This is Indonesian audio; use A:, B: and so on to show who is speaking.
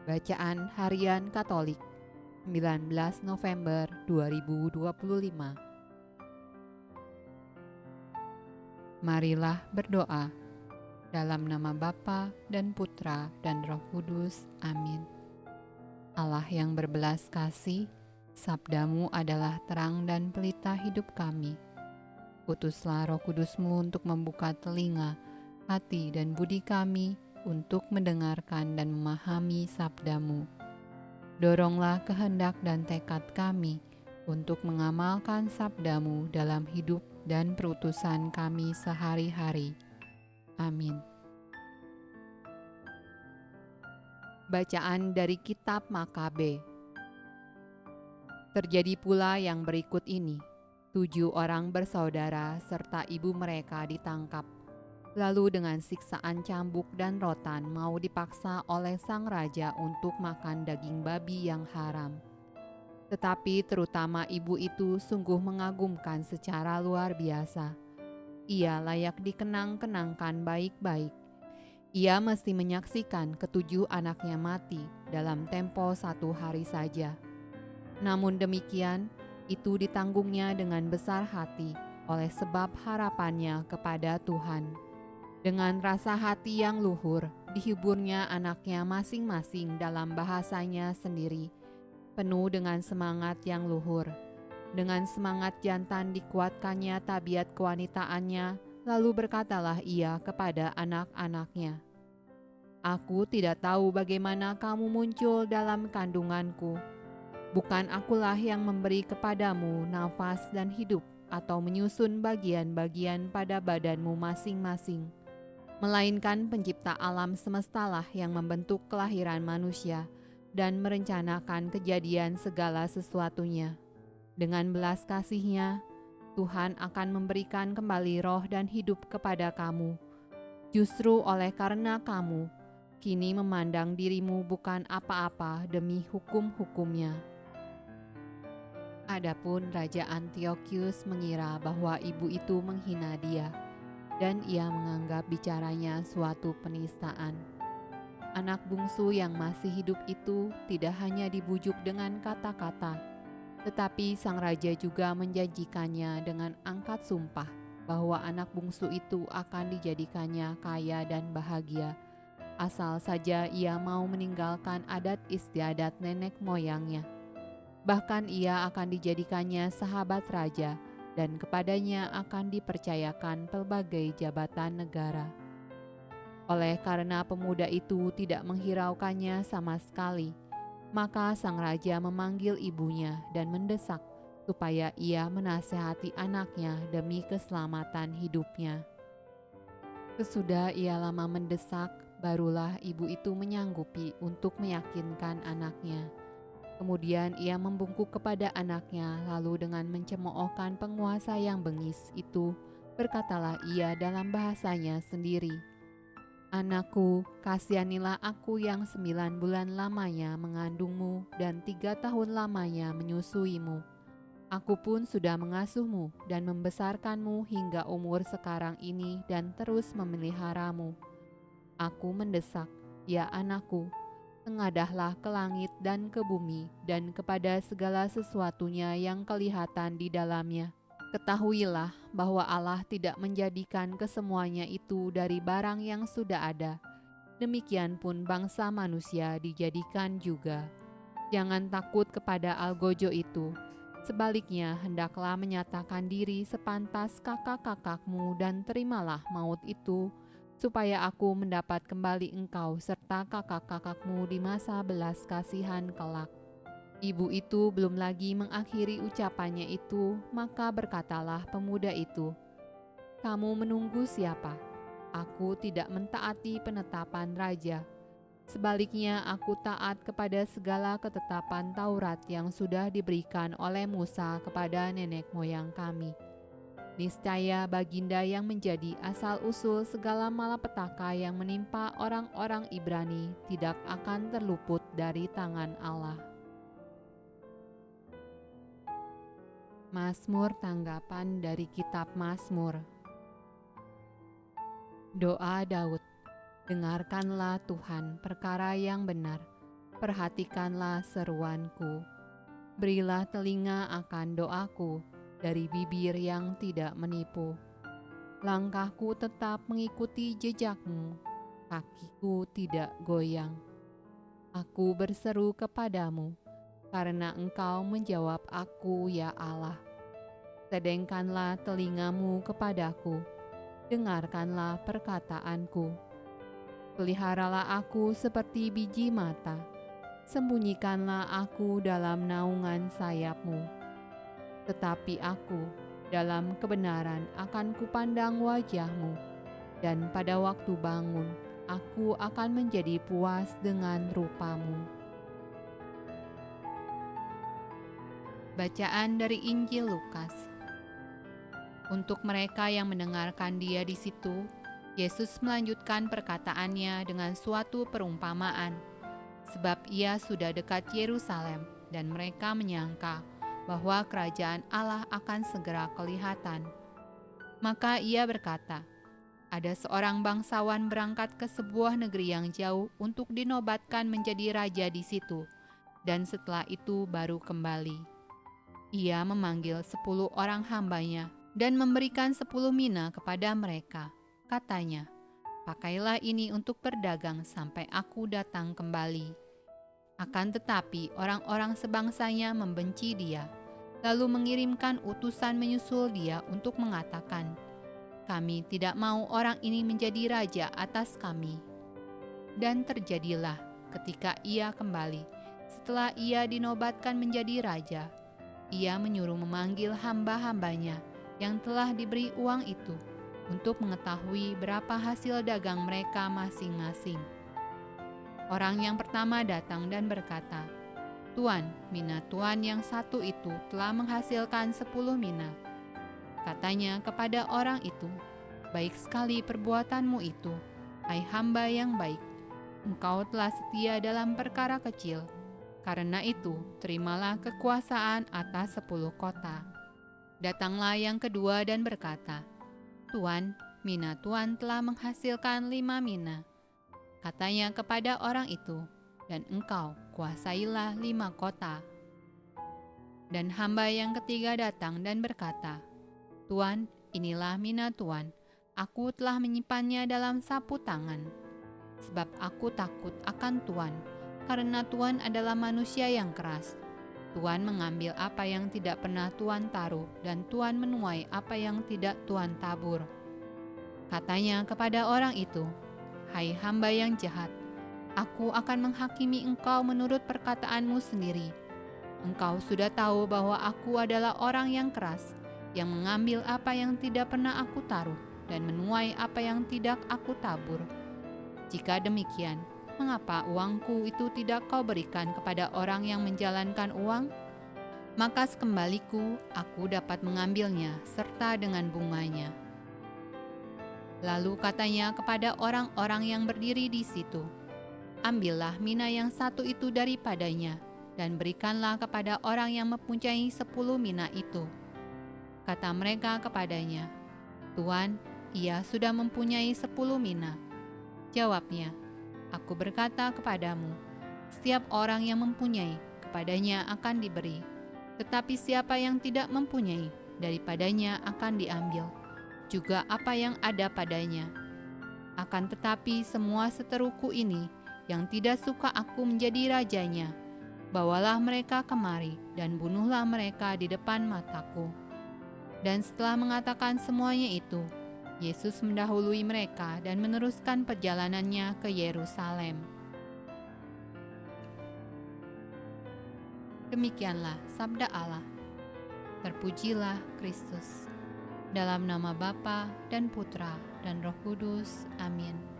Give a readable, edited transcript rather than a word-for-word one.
A: Bacaan Harian Katolik 19 November 2025. Marilah berdoa. Dalam nama Bapa dan Putra dan Roh Kudus. Amin. Allah yang berbelas kasih, sabdamu adalah terang dan pelita hidup kami. Utuslah Roh Kudusmu untuk membuka telinga, hati dan budi kami untuk mendengarkan dan memahami sabdamu. Doronglah kehendak dan tekad kami untuk mengamalkan sabdamu dalam hidup dan perutusan kami sehari-hari. Amin. Bacaan dari Kitab Makabe. Terjadi pula yang berikut ini. 7 orang bersaudara serta ibu mereka ditangkap. Lalu dengan siksaan cambuk dan rotan mau dipaksa oleh sang raja untuk makan daging babi yang haram. Tetapi terutama ibu itu sungguh mengagumkan secara luar biasa. Ia layak dikenang-kenangkan baik-baik. Ia mesti menyaksikan ketujuh anaknya mati dalam tempo 1 hari saja. Namun demikian, itu ditanggungnya dengan besar hati oleh sebab harapannya kepada Tuhan. Dengan rasa hati yang luhur, dihiburnya anaknya masing-masing dalam bahasanya sendiri, penuh dengan semangat yang luhur. Dengan semangat jantan dikuatkannya tabiat kewanitaannya, lalu berkatalah ia kepada anak-anaknya, "Aku tidak tahu bagaimana kamu muncul dalam kandunganku. Bukan akulah yang memberi kepadamu nafas dan hidup atau menyusun bagian-bagian pada badanmu masing-masing. Melainkan pencipta alam semestalah yang membentuk kelahiran manusia dan merencanakan kejadian segala sesuatunya. Dengan belas kasih-Nya, Tuhan akan memberikan kembali roh dan hidup kepada kamu. Justru oleh karena kamu, kini memandang dirimu bukan apa-apa demi hukum-hukumnya." Adapun Raja Antiochus mengira bahwa ibu itu menghina dia, dan ia menganggap bicaranya suatu penistaan. Anak bungsu yang masih hidup itu tidak hanya dibujuk dengan kata-kata, tetapi sang raja juga menjanjikannya dengan angkat sumpah bahwa anak bungsu itu akan dijadikannya kaya dan bahagia, asal saja ia mau meninggalkan adat istiadat nenek moyangnya. Bahkan ia akan dijadikannya sahabat raja, dan kepadanya akan dipercayakan pelbagai jabatan negara. Oleh karena pemuda itu tidak menghiraukannya sama sekali, maka sang raja memanggil ibunya dan mendesak supaya ia menasehati anaknya demi keselamatan hidupnya. Sesudah ia lama mendesak, barulah ibu itu menyanggupi untuk meyakinkan anaknya. Kemudian ia membungkuk kepada anaknya, lalu dengan mencemoohkan penguasa yang bengis itu, berkatalah ia dalam bahasanya sendiri, "Anakku, kasihanilah aku yang 9 bulan lamanya mengandungmu dan 3 tahun lamanya menyusuimu. Aku pun sudah mengasuhmu dan membesarkanmu hingga umur sekarang ini dan terus memeliharamu. Aku mendesak, ya anakku, tengadahlah ke langit dan ke bumi dan kepada segala sesuatunya yang kelihatan di dalamnya. Ketahuilah bahwa Allah tidak menjadikan kesemuanya itu dari barang yang sudah ada. Demikian pun bangsa manusia dijadikan juga. Jangan takut kepada algojo itu. Sebaliknya, hendaklah menyatakan diri sepantas kakak-kakakmu dan terimalah maut itu, supaya aku mendapat kembali engkau serta kakak-kakakmu di masa belas kasihan kelak." Ibu itu belum lagi mengakhiri ucapannya itu, maka berkatalah pemuda itu, "Kamu menunggu siapa? Aku tidak mentaati penetapan raja. Sebaliknya aku taat kepada segala ketetapan Taurat yang sudah diberikan oleh Musa kepada nenek moyang kami. Niscaya baginda yang menjadi asal-usul segala malapetaka yang menimpa orang-orang Ibrani tidak akan terluput dari tangan Allah." Mazmur tanggapan dari Kitab Mazmur. Doa Daud. Dengarkanlah Tuhan perkara yang benar, perhatikanlah seruanku. Berilah telinga akan doaku dari bibir yang tidak menipu. Langkahku tetap mengikuti jejakmu, kakiku tidak goyang. Aku berseru kepadamu, karena Engkau menjawab aku, ya Allah. Sedengkanlah telingamu kepadaku, dengarkanlah perkataanku. Peliharalah aku seperti biji mata, sembunyikanlah aku dalam naungan sayapmu. Tetapi aku dalam kebenaran akan kupandang wajahmu, dan pada waktu bangun aku akan menjadi puas dengan rupamu. Bacaan dari Injil Lukas. Untuk mereka yang mendengarkan dia di situ, Yesus melanjutkan perkataannya dengan suatu perumpamaan, sebab ia sudah dekat Yerusalem dan mereka menyangka bahwa kerajaan Allah akan segera kelihatan. Maka ia berkata, ada seorang bangsawan berangkat ke sebuah negeri yang jauh untuk dinobatkan menjadi raja di situ, dan setelah itu baru kembali. Ia memanggil 10 orang hambanya dan memberikan 10 mina kepada mereka. Katanya, pakailah ini untuk berdagang sampai aku datang kembali. Akan tetapi orang-orang sebangsanya membenci dia, lalu mengirimkan utusan menyusul dia untuk mengatakan, kami tidak mau orang ini menjadi raja atas kami. Dan terjadilah ketika ia kembali, setelah ia dinobatkan menjadi raja, ia menyuruh memanggil hamba-hambanya yang telah diberi uang itu untuk mengetahui berapa hasil dagang mereka masing-masing. Orang yang pertama datang dan berkata, Tuan, mina tuan yang satu itu telah menghasilkan 10 mina. Katanya kepada orang itu, baik sekali perbuatanmu itu, hai hamba yang baik. Engkau telah setia dalam perkara kecil, karena itu terimalah kekuasaan atas 10 kota. Datanglah yang kedua dan berkata, Tuan, mina tuan telah menghasilkan 5 mina. Katanya kepada orang itu, dan engkau kuasailah 5 kota. Dan hamba yang ketiga datang dan berkata, Tuan, inilah mina tuan, aku telah menyimpannya dalam sapu tangan. Sebab aku takut akan Tuan, karena Tuan adalah manusia yang keras. Tuan mengambil apa yang tidak pernah Tuan taruh, dan Tuan menuai apa yang tidak Tuan tabur. Katanya kepada orang itu, hai hamba yang jahat, aku akan menghakimi engkau menurut perkataanmu sendiri. Engkau sudah tahu bahwa aku adalah orang yang keras, yang mengambil apa yang tidak pernah aku taruh dan menuai apa yang tidak aku tabur. Jika demikian, mengapa uangku itu tidak kau berikan kepada orang yang menjalankan uang? Maka sekembaliku aku dapat mengambilnya serta dengan bunganya. Lalu katanya kepada orang-orang yang berdiri di situ, ambillah mina yang satu itu daripadanya dan berikanlah kepada orang yang mempunyai 10 mina itu. Kata mereka kepadanya, Tuan, ia sudah mempunyai 10 mina. Jawabnya, aku berkata kepadamu, setiap orang yang mempunyai, kepadanya akan diberi. Tetapi siapa yang tidak mempunyai, daripadanya akan diambil juga apa yang ada padanya. Akan tetapi semua seteruku ini, yang tidak suka aku menjadi rajanya, bawalah mereka kemari dan bunuhlah mereka di depan mataku. Dan setelah mengatakan semuanya itu, Yesus mendahului mereka dan meneruskan perjalanannya ke Yerusalem. Demikianlah sabda Allah. Terpujilah Kristus. Dalam nama Bapa dan Putra dan Roh Kudus. Amin.